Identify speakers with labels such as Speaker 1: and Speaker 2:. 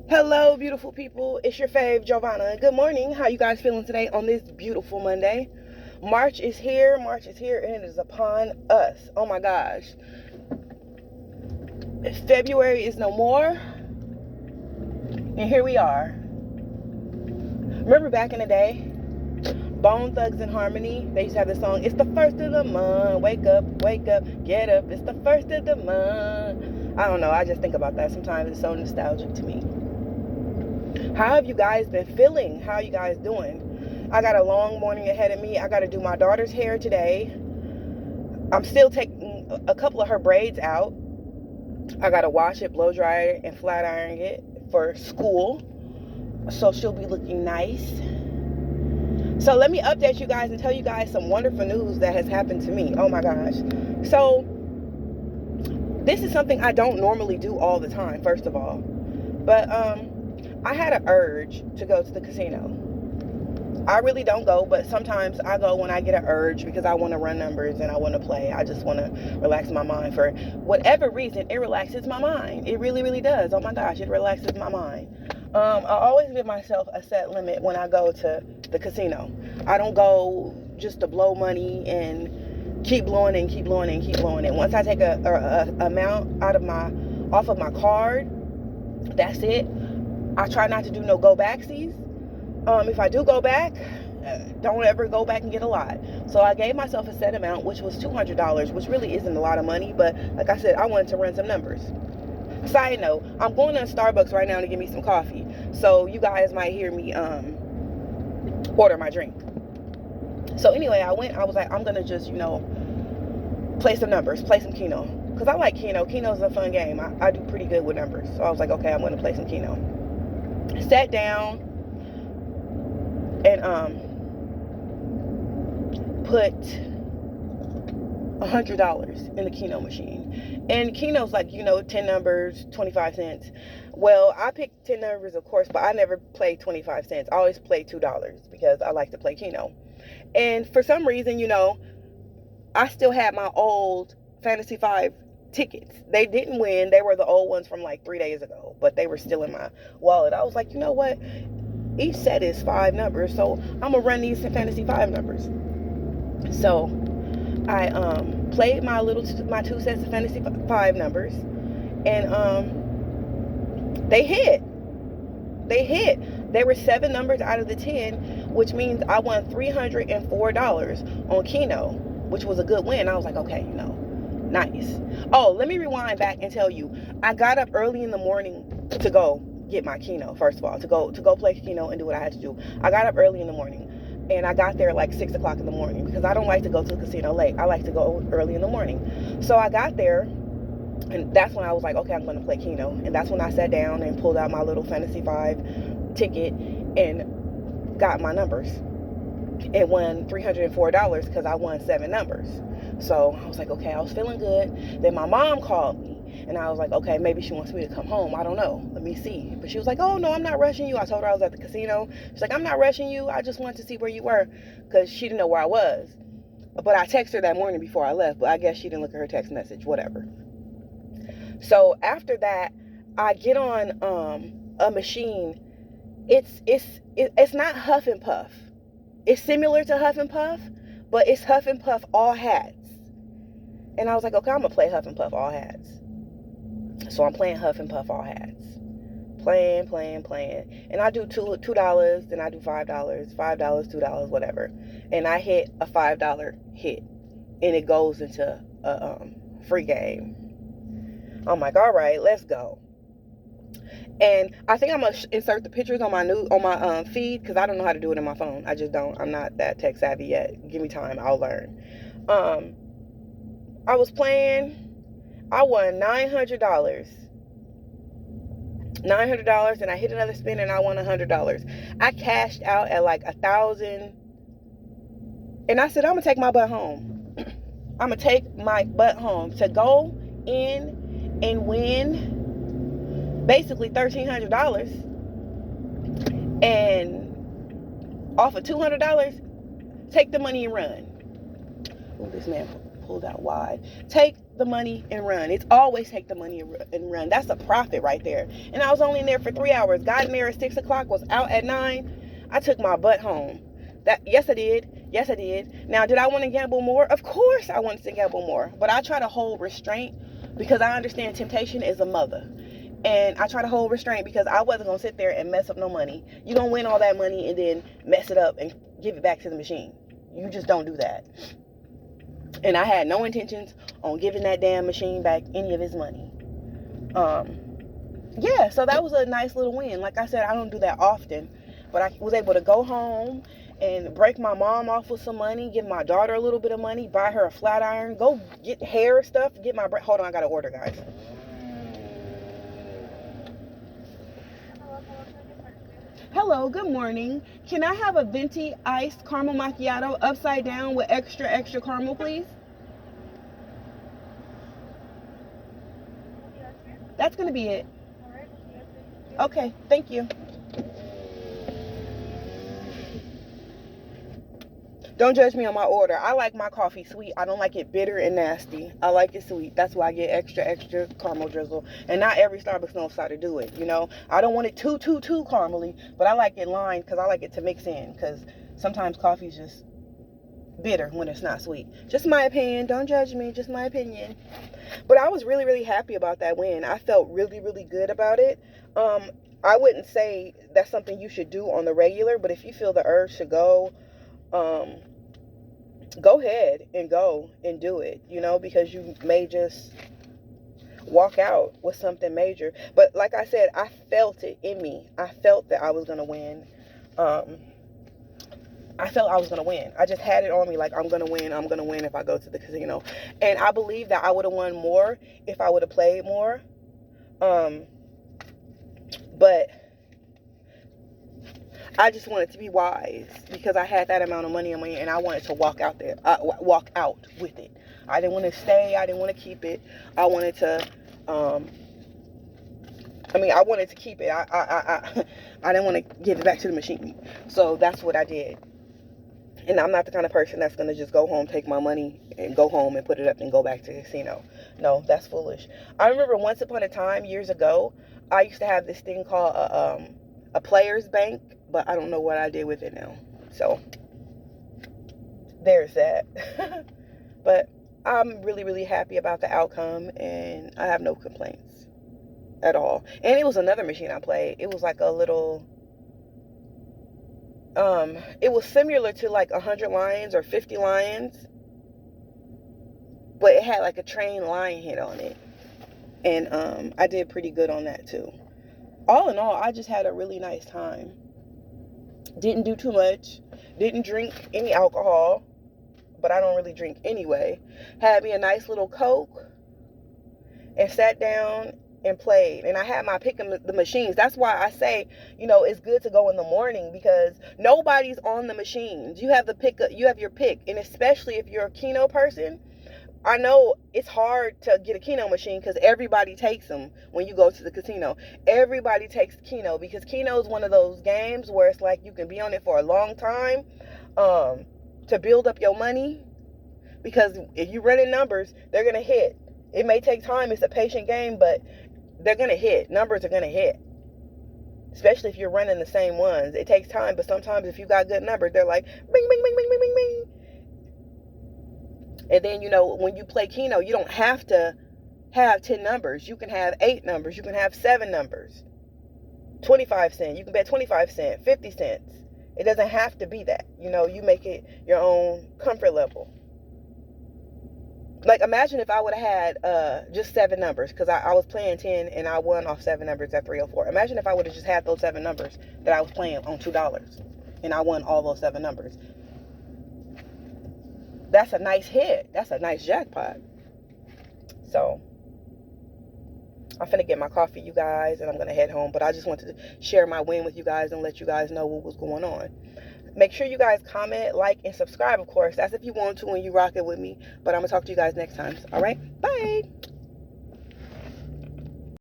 Speaker 1: Hello, beautiful people. It's your fave, Giovanna. Good morning. How you guys feeling today on this beautiful Monday? March is here, and it is upon us. Oh my gosh. February is no more, and here we are. Remember back in the day, Bone Thugs and Harmony, they used to have this song, it's the first of the month, wake up, get up, it's the first of the month. I don't know, I just think about that sometimes. It's so nostalgic to me. How have you guys been feeling? How are you guys doing? I got a long morning ahead of me. I got to do my daughter's hair today. I'm still taking a couple of her braids out. I got to wash it, blow dry it, and flat iron it for school. So she'll be looking nice. So let me update you guys and tell you guys some wonderful news that has happened to me. Oh my gosh. So this is something I don't normally do all the time, first of all. But I had an urge to go to the casino. I really don't go, but sometimes I go when I get an urge because I want to run numbers and I want to play. I just want to relax my mind. For whatever reason, it relaxes my mind. It really, really does. Oh my gosh, it relaxes my mind. I always give myself a set limit when I go to the casino. I don't go just to blow money and keep blowing it and keep blowing it and keep blowing it. Once I take a amount off of my card, that's it. I try not to do no go-backsies. If I do go back, don't ever go back and get a lot. So I gave myself a set amount, which was $200, which really isn't a lot of money. But like I said, I wanted to run some numbers. Side note, I'm going to Starbucks right now to get me some coffee. So you guys might hear me order my drink. So anyway, I was like, I'm going to just, play some numbers, play some Keno. Because I like Keno. Keno's a fun game. I do pretty good with numbers. So I was like, okay, I'm going to play some Keno. Sat down and put $100 in the Keno machine. And Keno's like, 10 numbers, 25 cents. Well, I picked 10 numbers, of course, but I never played 25 cents. I always play $2 because I like to play Keno. And for some reason, I still had my old Fantasy 5 tickets. They didn't win. They were the old ones from like 3 days ago, but they were still in my wallet. I was like, you know what? Each set is 5 numbers, so I'm gonna run these Fantasy 5 numbers. So I played my 2 sets of Fantasy 5 numbers, and they hit. They were 7 numbers out of the 10, which means I won $304 on Keno, which was a good win. I was like, okay, nice. Oh, let me rewind back and tell you, I got up early in the morning to go get my Keno. First of all, to go play Keno and do what I had to do. I got up early in the morning, and I got there like 6 o'clock in the morning because I don't like to go to the casino late. I like to go early in the morning. So I got there, and that's when I was like, okay, I'm going to play Keno. And that's when I sat down and pulled out my little Fantasy 5 ticket and got my numbers. And won $304 because I won 7 numbers. So I was like, okay, I was feeling good. Then my mom called me, and I was like, okay, maybe she wants me to come home. I don't know. Let me see. But she was like, oh, no, I'm not rushing you. I told her I was at the casino. She's like, I'm not rushing you. I just wanted to see where you were because she didn't know where I was. But I texted her that morning before I left, but I guess she didn't look at her text message, whatever. So after that, I get on a machine. It's not Huff and Puff. It's similar to Huff and Puff, but it's Huff and Puff all hats. And I was like, okay, I'm going to play Huff and Puff all hats. So I'm playing Huff and Puff all hats. Playing. And I do $2, then I do $5, $2, whatever. And I hit a $5 hit. And it goes into a free game. I'm like, all right, let's go. And I think I'm gonna insert the pictures on my feed because I don't know how to do it on my phone. I just don't. I'm not that tech savvy yet. Give me time. I'll learn. I was playing. I won $900. And I hit another spin and I won $100. I cashed out at like 1,000. And I said, I'm gonna take my butt home. I'm gonna take my butt home to go in and win basically $1,300, and off of $200, take the money and run. Oh, this man pulled out wide. Take the money and run. It's always take the money and run. That's a profit right there. And I was only in there for 3 hours. Got in there at 6 o'clock, was out at 9. I took my butt home. Yes, I did. Yes, I did. Now, did I want to gamble more? Of course I wanted to gamble more. But I try to hold restraint because I understand temptation is a mother. And I try to hold restraint because I wasn't going to sit there and mess up no money. You don't win all that money and then mess it up and give it back to the machine. You just don't do that. And I had no intentions on giving that damn machine back any of his money. Yeah, so that was a nice little win. Like I said, I don't do that often. But I was able to go home and break my mom off with some money, give my daughter a little bit of money, buy her a flat iron, go get hair stuff, get my... Hold on, I got to order, guys. Hello, good morning. Can I have a venti iced caramel macchiato upside down with extra caramel, please? That's going to be it. Okay, thank you. Don't judge me on my order. I like my coffee sweet. I don't like it bitter and nasty. I like it sweet. That's why I get extra caramel drizzle. And not every Starbucks knows how to do it, you know. I don't want it too caramely, but I like it lined because I like it to mix in. Because sometimes coffee's just bitter when it's not sweet. Just my opinion. Don't judge me. Just my opinion. But I was really happy about that win. I felt really good about it. I wouldn't say that's something you should do on the regular, but if you feel the urge to go ahead and go and do it, you know, because you may just walk out with something major. But like I said, I felt it in me. I felt that I was going to win. I felt I was going to win. I just had it on me like, I'm going to win. I'm going to win if I go to the casino. And I believe that I would have won more if I would have played more. But I just wanted to be wise because I had that amount of money in me and I wanted to walk out with it. I didn't want to stay. I didn't want to keep it. I wanted to, I wanted to keep it. I didn't want to give it back to the machine. So that's what I did. And I'm not the kind of person that's going to just go home, take my money and go home and put it up and go back to the casino. No, that's foolish. I remember once upon a time, years ago, I used to have this thing called a player's bank, but I don't know what I did with it now. So there's that. But I'm really happy about the outcome and I have no complaints at all. And it was another machine I played. It was like a little, it was similar to like 100 lions or 50 lions, but it had like a trained lion head on it. And I did pretty good on that too. All in all, I just had a really nice time. Didn't do too much. Didn't drink any alcohol, but I don't really drink anyway. Had me a nice little Coke and sat down and played. And I had my pick of the machines. That's why I say, you know, it's good to go in the morning because nobody's on the machines. You have your pick. And especially if you're a Keno person, I know it's hard to get a Keno machine because everybody takes them when you go to the casino. Everybody takes Keno because Keno is one of those games where it's like you can be on it for a long time to build up your money. Because if you run in numbers, they're going to hit. It may take time. It's a patient game, but they're going to hit. Numbers are going to hit. Especially if you're running the same ones. It takes time, but sometimes if you got good numbers, they're like, bing, bing, bing, bing, bing, bing, bing. And then, you know, when you play Keno, you don't have to have 10 numbers. You can have 8 numbers. You can have 7 numbers. 25 cents. You can bet 25 cents, 50 cents. It doesn't have to be that. You know, you make it your own comfort level. Like, imagine if I would have had just 7 numbers, because I was playing 10 and I won off 7 numbers at 304. Imagine if I would have just had those 7 numbers that I was playing on $2 and I won all those 7 numbers. That's a nice hit. That's a nice jackpot. So I'm finna get my coffee, you guys, and I'm gonna head home. But I just wanted to share my win with you guys and let you guys know what was going on. Make sure you guys comment, like, and subscribe, of course. That's if you want to and you rock it with me. But I'm gonna talk to you guys next time. All right? Bye.